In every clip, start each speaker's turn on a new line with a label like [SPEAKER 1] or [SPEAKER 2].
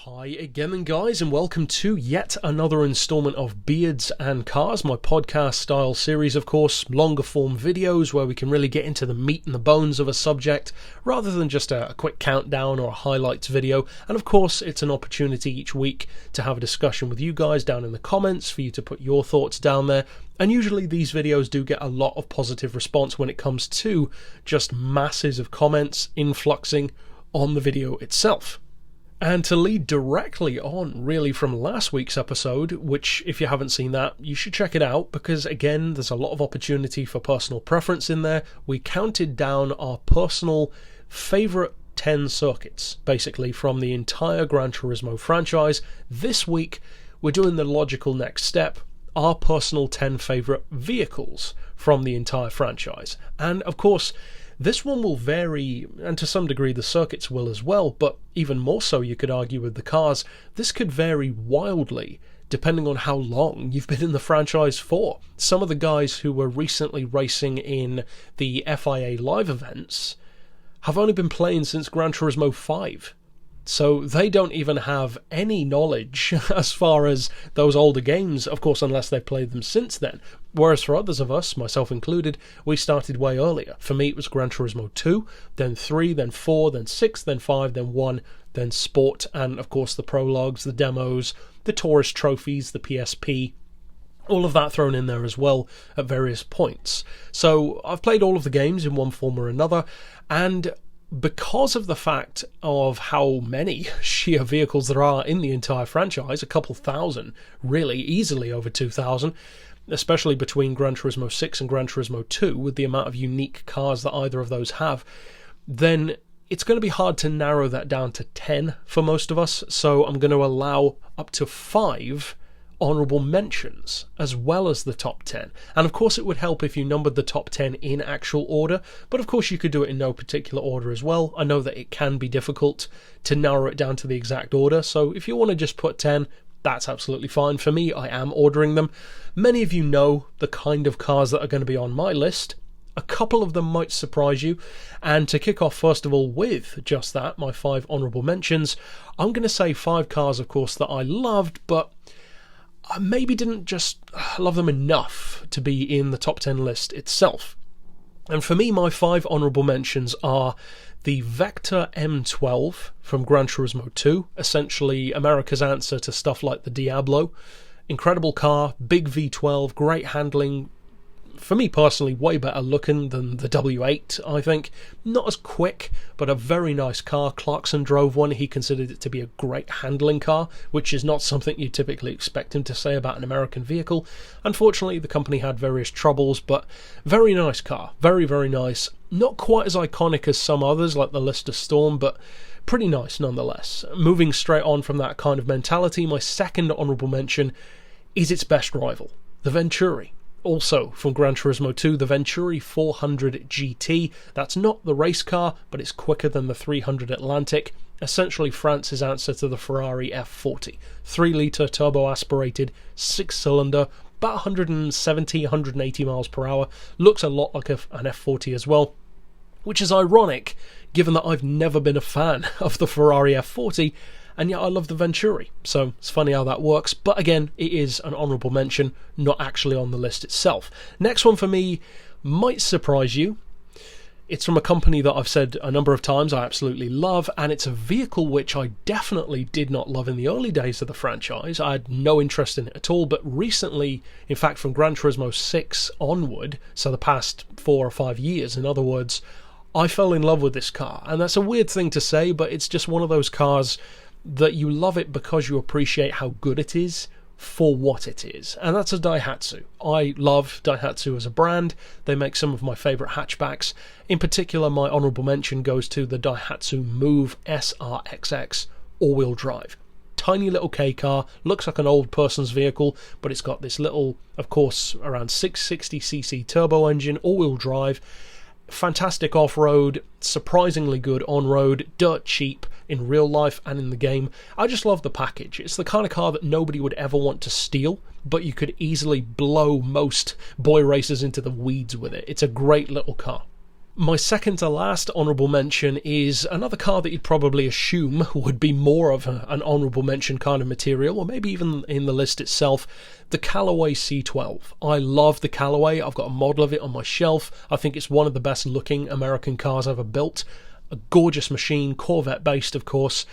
[SPEAKER 1] Hi again then guys, and welcome to yet another installment of Beards and Cars, my podcast style series, of course, longer form videos where we can really get into the meat and the bones of a subject rather than just a quick countdown or a highlights video. And of course it's an opportunity each week to have a discussion with you guys down in the comments, for you to put your thoughts down there. And usually these videos do get a lot of positive response when it comes to just masses of comments influxing on the video itself. And to lead directly on really from last week's episode, which if you haven't seen that, you should check it out, because again, there's a lot of opportunity for personal preference in there. We counted down our personal favourite 10 circuits, basically from the entire Gran Turismo franchise. This week, we're doing the logical next step, our personal 10 favourite vehicles from the entire franchise. And of course, this one will vary, and to some degree the circuits will as well, but even more so you could argue with the cars, this could vary wildly depending on how long you've been in the franchise for. Some of the guys who were recently racing in the FIA live events have only been playing since Gran Turismo 5. So they don't even have any knowledge as far as those older games, of course, unless they've played them since then. Whereas for others of us, myself included, we started way earlier. For me, it was Gran Turismo 2, then 3, then 4, then 6, then 5, then 1, then Sport, and of course the prologues, the demos, the tourist trophies, the PSP, all of that thrown in there as well at various points. So I've played all of the games in one form or another, and because of the fact of how many sheer vehicles there are in the entire franchise, a couple thousand, really easily over 2,000, especially between Gran Turismo 6 and Gran Turismo 2, with the amount of unique cars that either of those have, then it's going to be hard to narrow that down to 10 for most of us, so I'm going to allow up to 5 honourable mentions as well as the top 10. And of course it would help if you numbered the top 10 in actual order, but of course you could do it in no particular order as well. I know that it can be difficult to narrow it down to the exact order, so if you want to just put 10, that's absolutely fine. For me, I am ordering them. Many of you know the kind of cars that are going to be on my list. A couple of them might surprise you, and to kick off first of all with just that, my 5 honourable mentions, I'm going to say 5 cars of course that I loved, but I maybe didn't just love them enough to be in the top 10 list itself. And for me, my 5 honourable mentions are the Vector M12 from Gran Turismo 2, essentially America's answer to stuff like the Diablo. Incredible car, big V12, great handling. For me personally, way better looking than the W8, I think. Not as quick, but a very nice car. Clarkson drove one. He considered it to be a great handling car, which is not something you typically expect him to say about an American vehicle. Unfortunately, the company had various troubles, but very nice car. Very, very nice. Not quite as iconic as some others, like the Lister Storm, but pretty nice nonetheless. Moving straight on from that kind of mentality, my second honourable mention is its best rival, the Venturi. Also from Gran Turismo 2, the Venturi 400 GT. That's not the race car, but it's quicker than the 300 Atlantic. Essentially France's answer to the Ferrari F40. 3-litre turbo-aspirated, 6-cylinder, about 170, 180 miles per hour. Looks a lot like an F40 as well, which is ironic given that I've never been a fan of the Ferrari F40, and yet I love the Venturi, so it's funny how that works. But again, it is an honourable mention, not actually on the list itself. Next one for me might surprise you. It's from a company that I've said a number of times I absolutely love, and it's a vehicle which I definitely did not love in the early days of the franchise. I had no interest in it at all, but recently, in fact from Gran Turismo 6 onward, so the past 4 or 5 years in other words, I fell in love with this car. And that's a weird thing to say, but it's just one of those cars that you love it because you appreciate how good it is for what it is, and that's a Daihatsu. I love Daihatsu as a brand. They make some of my favourite hatchbacks. In particular, my honourable mention goes to the Daihatsu Move SRXX all-wheel drive. Tiny little K car, looks like an old person's vehicle, but it's got this little, of course, around 660cc turbo engine, all-wheel drive. Fantastic off-road, surprisingly good on-road, dirt cheap in real life and in the game. I just love the package. It's the kind of car that nobody would ever want to steal, but you could easily blow most boy racers into the weeds with it. It's a great little car. My second to last honourable mention is another car that you'd probably assume would be more of an honourable mention kind of material, or maybe even in the list itself, the Callaway C12. I love the Callaway. I've got a model of it on my shelf. I think it's one of the best looking American cars ever built. A gorgeous machine, Corvette based of course.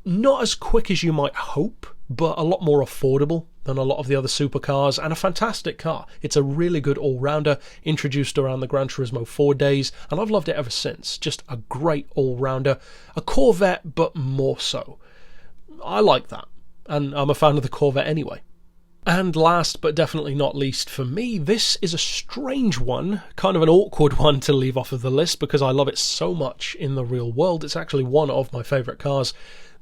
[SPEAKER 1] Not as quick as you might hope, but a lot more affordable than a lot of the other supercars, and a fantastic car. It's a really good all-rounder, introduced around the Gran Turismo 4 days, and I've loved it ever since. Just a great all-rounder. A Corvette, but more so. I like that, and I'm a fan of the Corvette anyway. And last but definitely not least for me, this is a strange one, kind of an awkward one to leave off of the list because I love it so much in the real world. It's actually one of my favourite cars,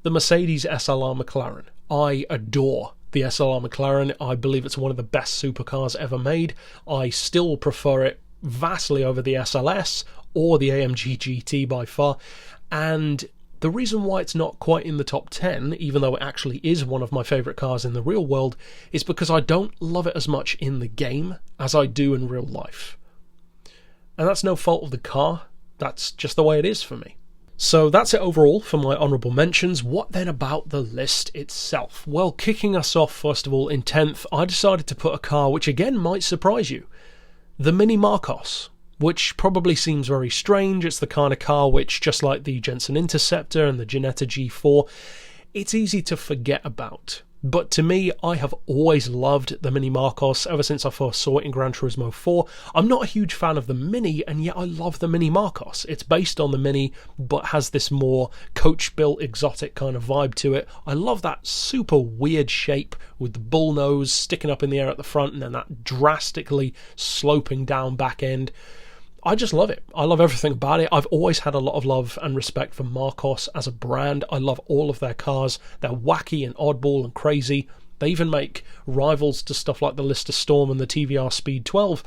[SPEAKER 1] the Mercedes SLR McLaren. I adore the SLR McLaren. I believe it's one of the best supercars ever made. I still prefer it vastly over the SLS or the AMG GT by far, and the reason why it's not quite in the top 10, even though it actually is one of my favourite cars in the real world, is because I don't love it as much in the game as I do in real life. And that's no fault of the car, that's just the way it is for me. So that's it overall for my honourable mentions. What then about the list itself? Well, kicking us off first of all in 10th, I decided to put a car which again might surprise you. The Mini Marcos, which probably seems very strange. It's the kind of car which, just like the Jensen Interceptor and the Ginetta G4, it's easy to forget about. But to me, I have always loved the Mini Marcos ever since I first saw it in Gran Turismo 4. I'm not a huge fan of the Mini, and yet I love the Mini Marcos. It's based on the Mini, but has this more coach-built, exotic kind of vibe to it. I love that super weird shape with the bull nose sticking up in the air at the front and then that drastically sloping down back end. I just love it. I love everything about it. I've always had a lot of love and respect for Marcos as a brand. I love all of their cars. They're wacky and oddball and crazy. They even make rivals to stuff like the Lister Storm and the TVR Speed 12,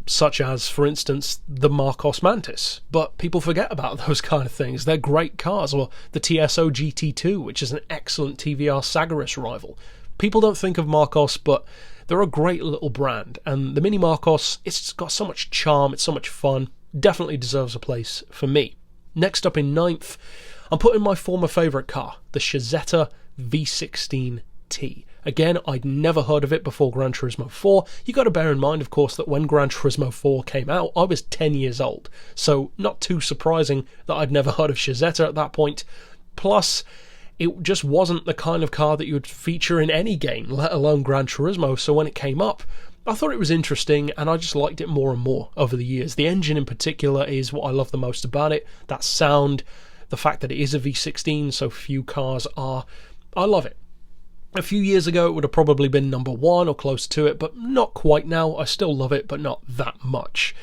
[SPEAKER 1] such as, for instance, the Marcos Mantis. But people forget about those kind of things. They're great cars. Or the TSO GT2, which is an excellent TVR Sagaris rival. People don't think of Marcos, but they're a great little brand, and the Mini Marcos, it's got so much charm, it's so much fun, definitely deserves a place for me. Next up in 9th, I'm putting my former favourite car, the Shazetta V16T. Again, I'd never heard of it before Gran Turismo 4. You got to bear in mind, of course, that when Gran Turismo 4 came out, I was 10 years old, so not too surprising that I'd never heard of Shazetta at that point. Plus, it just wasn't the kind of car that you would feature in any game, let alone Gran Turismo, so when it came up, I thought it was interesting, and I just liked it more and more over the years. The engine in particular is what I love the most about it, that sound, the fact that it is a V16, so few cars are. I love it. A few years ago, it would have probably been number 1 or close to it, but not quite now. I still love it, but not that much.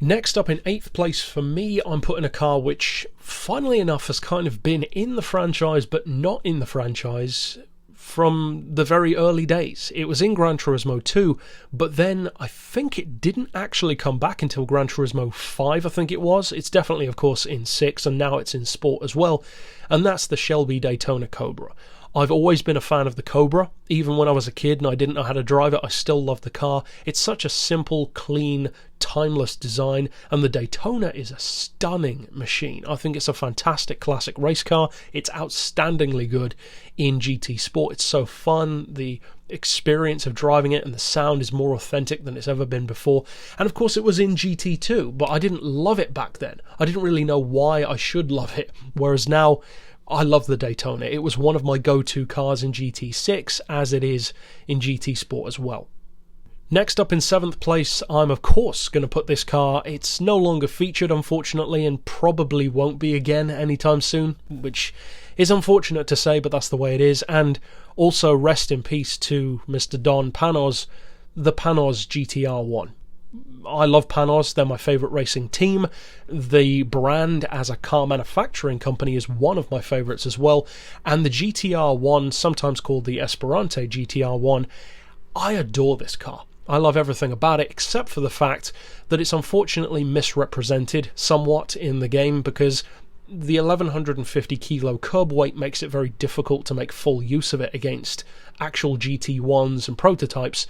[SPEAKER 1] Next up in 8th place for me, I'm putting a car which, funnily enough, has kind of been in the franchise but not in the franchise from the very early days. It was in Gran Turismo 2, but then I think it didn't actually come back until Gran Turismo 5, I think it was. It's definitely, of course, in 6, and now it's in Sport as well, and that's the Shelby Daytona Cobra. I've always been a fan of the Cobra. Even when I was a kid and I didn't know how to drive it, I still loved the car. It's such a simple, clean, timeless design, and the Daytona is a stunning machine. I think it's a fantastic classic race car. It's outstandingly good in GT Sport. It's so fun. The experience of driving it and the sound is more authentic than it's ever been before. And of course it was in GT2, but I didn't love it back then. I didn't really know why I should love it, whereas now I love the Daytona. It was one of my go-to cars in GT6, as it is in GT Sport as well. Next up in 7th place, I'm of course going to put this car. It's no longer featured, unfortunately, and probably won't be again anytime soon, which is unfortunate to say, but that's the way it is. And also rest in peace to Mr. Don Panos, the Panos GTR1. I love Panos, they're my favourite racing team. The brand as a car manufacturing company is one of my favourites as well. And the GTR1, sometimes called the Esperante GTR1, I adore this car. I love everything about it, except for the fact that it's unfortunately misrepresented somewhat in the game, because the 1150 kilo curb weight makes it very difficult to make full use of it against actual GT1s and prototypes.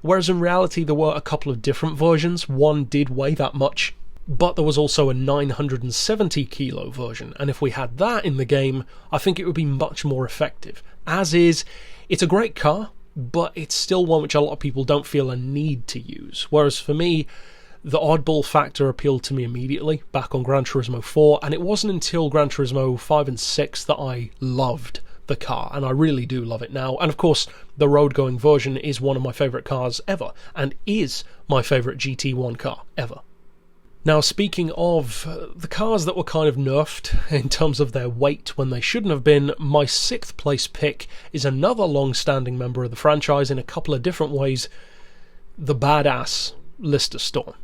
[SPEAKER 1] Whereas in reality there were a couple of different versions. One did weigh that much, but there was also a 970 kilo version, and if we had that in the game, I think it would be much more effective. As is, it's a great car, but it's still one which a lot of people don't feel a need to use, whereas for me, the oddball factor appealed to me immediately back on Gran Turismo 4, and it wasn't until Gran Turismo 5 and 6 that I loved the car, and I really do love it now. And of course, the road-going version is one of my favourite cars ever, and is my favourite GT1 car ever. Now, speaking of the cars that were kind of nerfed in terms of their weight when they shouldn't have been, my 6th place pick is another long-standing member of the franchise in a couple of different ways, the badass Lister Storm.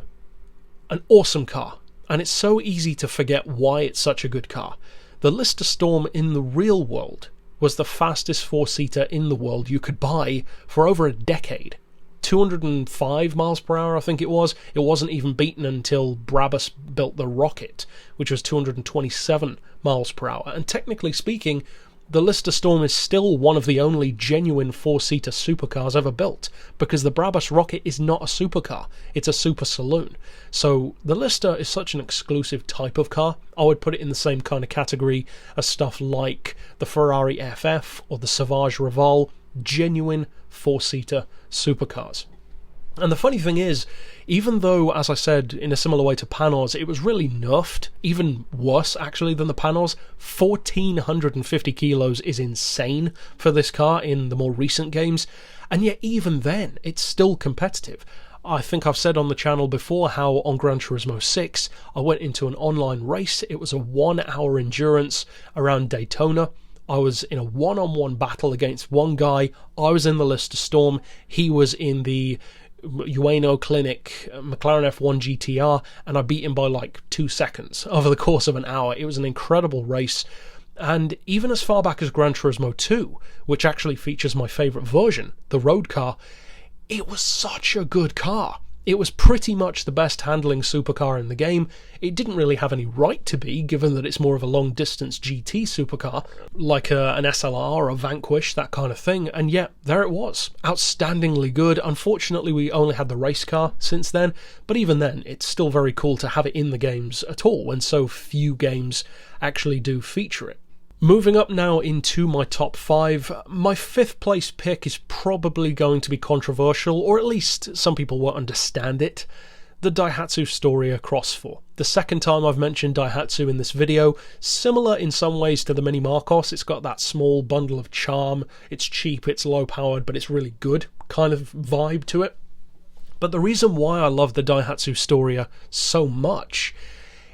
[SPEAKER 1] An awesome car, and it's so easy to forget why it's such a good car. The Lister Storm in the real world was the fastest four-seater in the world you could buy for over a decade. 205 miles per hour, I think it was. It wasn't even beaten until Brabus built the Rocket, which was 227 miles per hour. And technically speaking, the Lister Storm is still one of the only genuine four-seater supercars ever built, because the Brabus Rocket is not a supercar, it's a super saloon. So the Lister is such an exclusive type of car. I would put it in the same kind of category as stuff like the Ferrari FF or the Savage Rival, genuine four-seater supercars. And the funny thing is, even though, as I said, in a similar way to Panos, it was really nerfed, even worse actually than the Panos, 1,450 kilos is insane for this car in the more recent games, and yet even then, it's still competitive. I think I've said on the channel before how on Gran Turismo 6, I went into an online race. It was a 1-hour endurance around Daytona. I was in a one-on-one battle against one guy. I was in the Lister Storm. He was in the Ueno Clinic McLaren F1 GTR, and I beat him by like 2 seconds over the course of an hour. It was an incredible race. And even as far back as Gran Turismo 2, which actually features my favourite version, the road car, it was such a good car. It was pretty much the best handling supercar in the game. It didn't really have any right to be, given that it's more of a long-distance GT supercar, like an SLR or a Vanquish, that kind of thing, and yet there it was. Outstandingly good. Unfortunately, we only had the race car since then, but even then, it's still very cool to have it in the games at all, when so few games actually do feature it. Moving up now into my top 5, my 5th place pick is probably going to be controversial, or at least some people won't understand it. The Daihatsu Storia Cross 4. The second time I've mentioned Daihatsu in this video, similar in some ways to the Mini Marcos. It's got that small bundle of charm, it's cheap, it's low powered, but it's really good kind of vibe to it. But the reason why I love the Daihatsu Storia so much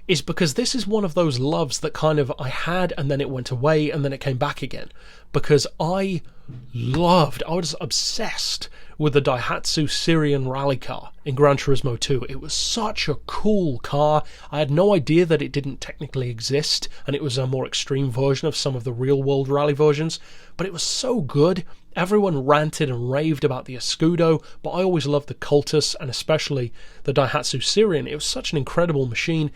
[SPEAKER 1] is because this is one of those loves that kind of I had and then it went away and then it came back again. Because I was obsessed with the Daihatsu Syrian rally car in Gran Turismo 2. It was such a cool car. I had no idea that it didn't technically exist and it was a more extreme version of some of the real world rally versions, but it was so good. Everyone ranted and raved about the Escudo, but I always loved the Cultus and especially the Daihatsu Syrian. It was such an incredible machine.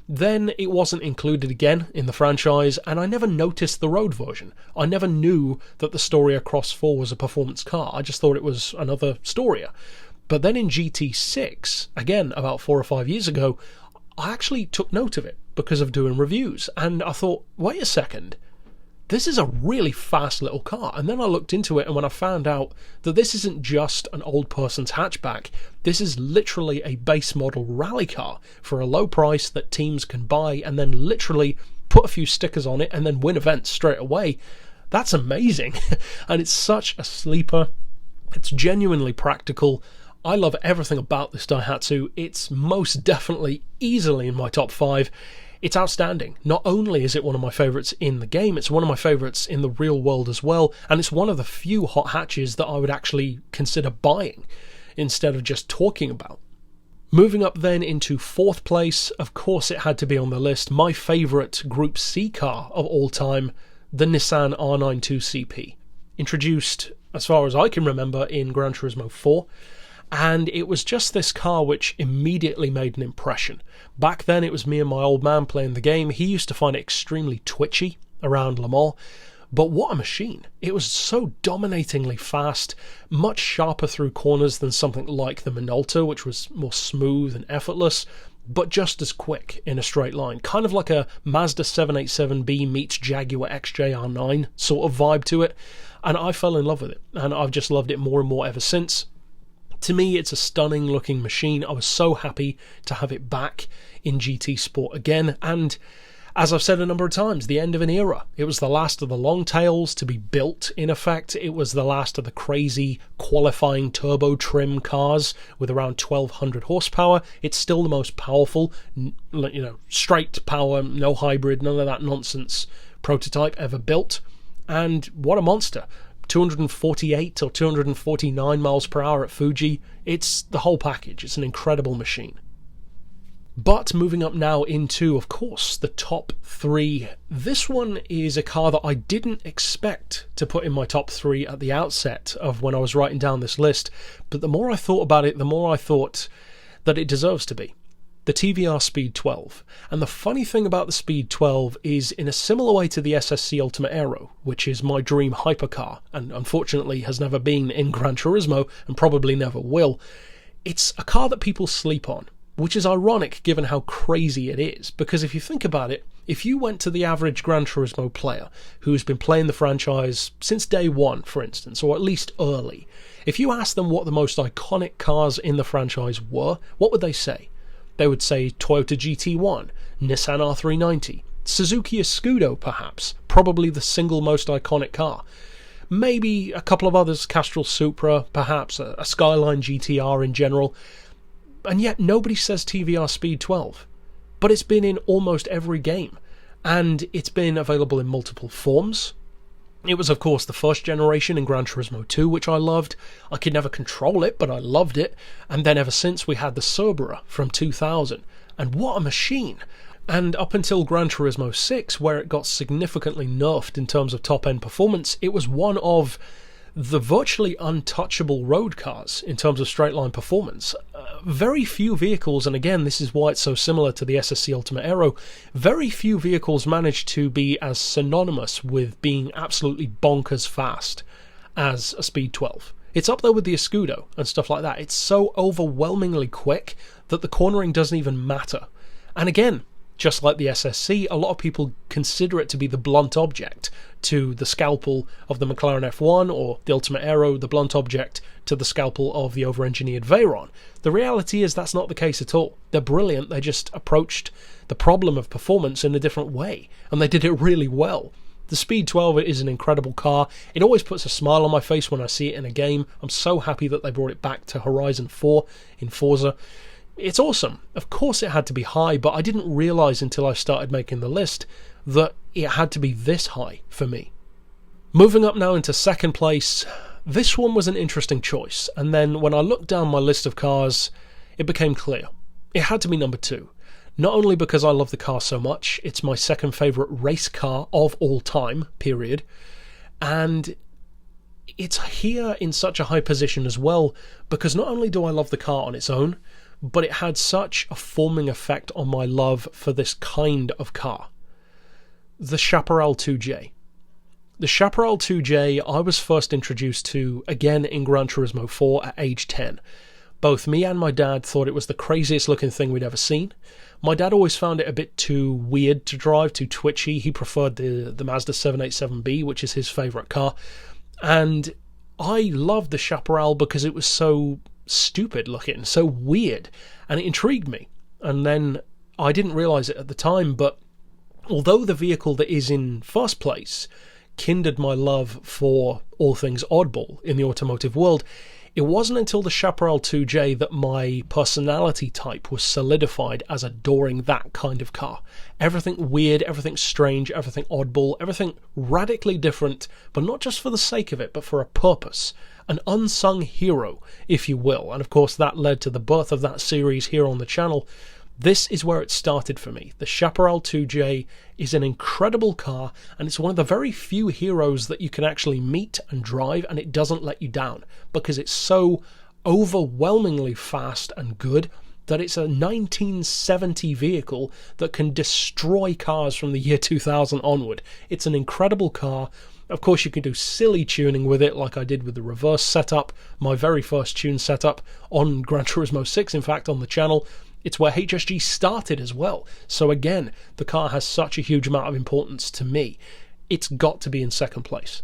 [SPEAKER 1] Then it wasn't included again in the franchise, and I never noticed the road version. I never knew that the Storia Cross 4 was a performance car. I just thought it was another Storia. But then in GT6, again about 4 or 5 years ago, I actually took note of it because of doing reviews, and I thought, wait a second, this is a really fast little car. And then I looked into it, and when I found out that this isn't just an old person's hatchback, this is literally a base model rally car for a low price that teams can buy and then literally put a few stickers on it and then win events straight away. That's amazing. And it's such a sleeper. It's genuinely practical. I love everything about this Daihatsu. It's most definitely easily in my top 5. It's outstanding. Not only is it one of my favourites in the game, it's one of my favourites in the real world as well, and it's one of the few hot hatches that I would actually consider buying instead of just talking about. Moving up then into 4th place, of course it had to be on the list, my favourite Group C car of all time, the Nissan R92 CP. Introduced, as far as I can remember, in Gran Turismo 4. And it was just this car which immediately made an impression. Back then it was me and my old man playing the game. He used to find it extremely twitchy around Le Mans. But what a machine. It was so dominatingly fast, much sharper through corners than something like the Minolta, which was more smooth and effortless. but just as quick in a straight line. Kind of like a Mazda 787B meets Jaguar XJR9 sort of vibe to it. And I fell in love with it, and I've just loved it more and more ever since. To me, it's a stunning looking machine. I was so happy to have it back in GT Sport again, and as I've said a number of times, the end of an era. It was the last of the long tails to be built, in effect. It was the last of the crazy qualifying turbo trim cars with around 1200 horsepower. It's still the most powerful, straight power, no hybrid, none of that nonsense prototype ever built. And what a monster. 248 or 249 miles per hour at Fuji. It's the whole package. It's an incredible machine. But moving up now into, of course, the top 3. This one is a car that I didn't expect to put in my top 3 at the outset of when I was writing down this list. But the more I thought about it, the more I thought that it deserves to be. The TVR Speed 12. And the funny thing about the Speed 12 is, in a similar way to the SSC Ultimate Aero, which is my dream hypercar, and unfortunately has never been in Gran Turismo, and probably never will, it's a car that people sleep on, which is ironic given how crazy it is, because if you think about it, if you went to the average Gran Turismo player who's been playing the franchise since day one, for instance, or at least early, if you asked them what the most iconic cars in the franchise were, what would they say? They would say Toyota GT1, Nissan R390, Suzuki Escudo perhaps, probably the single most iconic car. Maybe a couple of others, Castrol Supra, perhaps a Skyline GTR in general. And yet nobody says TVR Speed 12. But it's been in almost every game. And it's been available in multiple forms. It was, of course, the first generation in Gran Turismo 2, which I loved. I could never control it, but I loved it. And then ever since, we had the Cerberus from 2000. And what a machine! And up until Gran Turismo 6, where it got significantly nerfed in terms of top-end performance, it was one of the virtually untouchable road cars in terms of straight-line performance. Very few vehicles, and again, this is why it's so similar to the SSC Ultimate Aero, very few vehicles managed to be as synonymous with being absolutely bonkers fast as a Speed 12. It's up there with the Escudo and stuff like that. It's so overwhelmingly quick that the cornering doesn't even matter. And again, just like the SSC, a lot of people consider it to be the blunt object to the scalpel of the McLaren F1, or the Ultimate Aero, the blunt object to the scalpel of the over-engineered Veyron. The reality is that's not the case at all. They're brilliant. They just approached the problem of performance in a different way, and they did it really well. The Speed 12 is an incredible car. It always puts a smile on my face when I see it in a game. I'm so happy that they brought it back to Horizon 4 in Forza. It's awesome. Of course it had to be high, but I didn't realise until I started making the list that it had to be this high for me. Moving up now into second place, this one was an interesting choice, and then when I looked down my list of cars, it became clear. It had to be number 2. Not only because I love the car so much, it's my second favourite race car of all time, period, and it's here in such a high position as well, because not only do I love the car on its own, but it had such a forming effect on my love for this kind of car. The Chaparral 2J. The Chaparral 2J I was first introduced to, again in Gran Turismo 4 at age 10. Both me and my dad thought it was the craziest looking thing we'd ever seen. My dad always found it a bit too weird to drive, too twitchy. He preferred the Mazda 787B, which is his favourite car. And I loved the Chaparral because it was so stupid looking, so weird, and it intrigued me. And then I didn't realise it at the time, but although the vehicle that is in first place kindled my love for all things oddball in the automotive world, it wasn't until the Chaparral 2J that my personality type was solidified as adoring that kind of car. Everything weird, everything strange, everything oddball, everything radically different, but not just for the sake of it, but for a purpose. An unsung hero, if you will. And of course that led to the birth of that series here on the channel. This is where it started for me. The Chaparral 2J is an incredible car, and it's one of the very few heroes that you can actually meet and drive, and it doesn't let you down, because it's so overwhelmingly fast and good that it's a 1970 vehicle that can destroy cars from the year 2000 onward. It's an incredible car. Of course, you can do silly tuning with it, like I did with the reverse setup, my very first tune setup on Gran Turismo 6, in fact, on the channel. It's where HSG started as well. So again, the car has such a huge amount of importance to me. It's got to be in second place.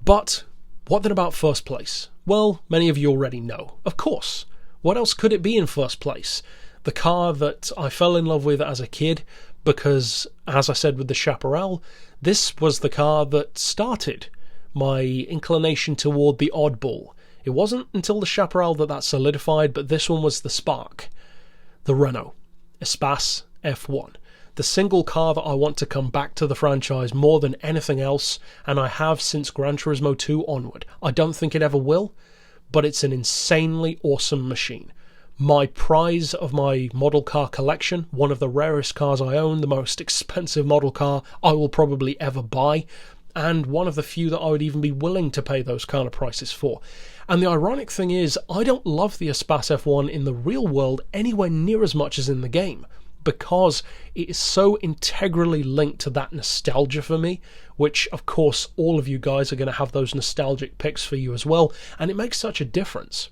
[SPEAKER 1] But what then about first place? Well, many of you already know. Of course. What else could it be in first place? The car that I fell in love with as a kid, because, as I said with the Chaparral, this was the car that started my inclination toward the oddball. It wasn't until the Chaparral that solidified, but this one was the spark. The Renault Espace F1. The single car that I want to come back to the franchise more than anything else, and I have since Gran Turismo 2 onward. I don't think it ever will, but it's an insanely awesome machine. My prize of my model car collection, one of the rarest cars I own, the most expensive model car I will probably ever buy, and one of the few that I would even be willing to pay those kind of prices for. And the ironic thing is, I don't love the Espace F1 in the real world anywhere near as much as in the game, because it is so integrally linked to that nostalgia for me, which of course all of you guys are going to have those nostalgic picks for you as well, and it makes such a difference.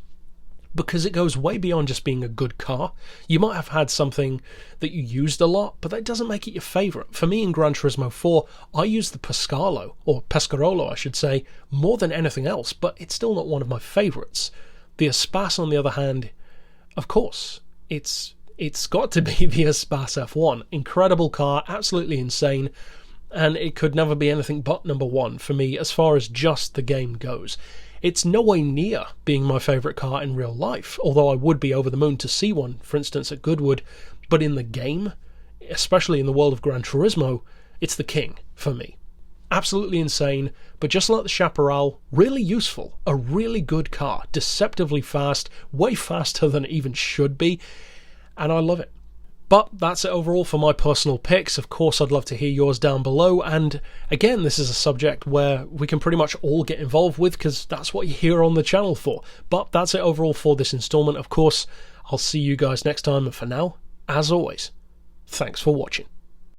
[SPEAKER 1] Because it goes way beyond just being a good car. You might have had something that you used a lot, but that doesn't make it your favourite. For me in Gran Turismo 4, I used the Pescarolo I should say, more than anything else, but it's still not one of my favourites. The Espace, on the other hand, of course, it's got to be the Espace F1. Incredible car, absolutely insane, and it could never be anything but number one for me as far as just the game goes. It's no way near being my favourite car in real life, although I would be over the moon to see one, for instance at Goodwood, but in the game, especially in the world of Gran Turismo, it's the king for me. Absolutely insane, but just like the Chaparral, really useful, a really good car, deceptively fast, way faster than it even should be, and I love it. But that's it overall for my personal picks. Of course, I'd love to hear yours down below. And again, this is a subject where we can pretty much all get involved with, because that's what you're here on the channel for. But that's it overall for this installment. Of course, I'll see you guys next time. And for now, as always, thanks for watching.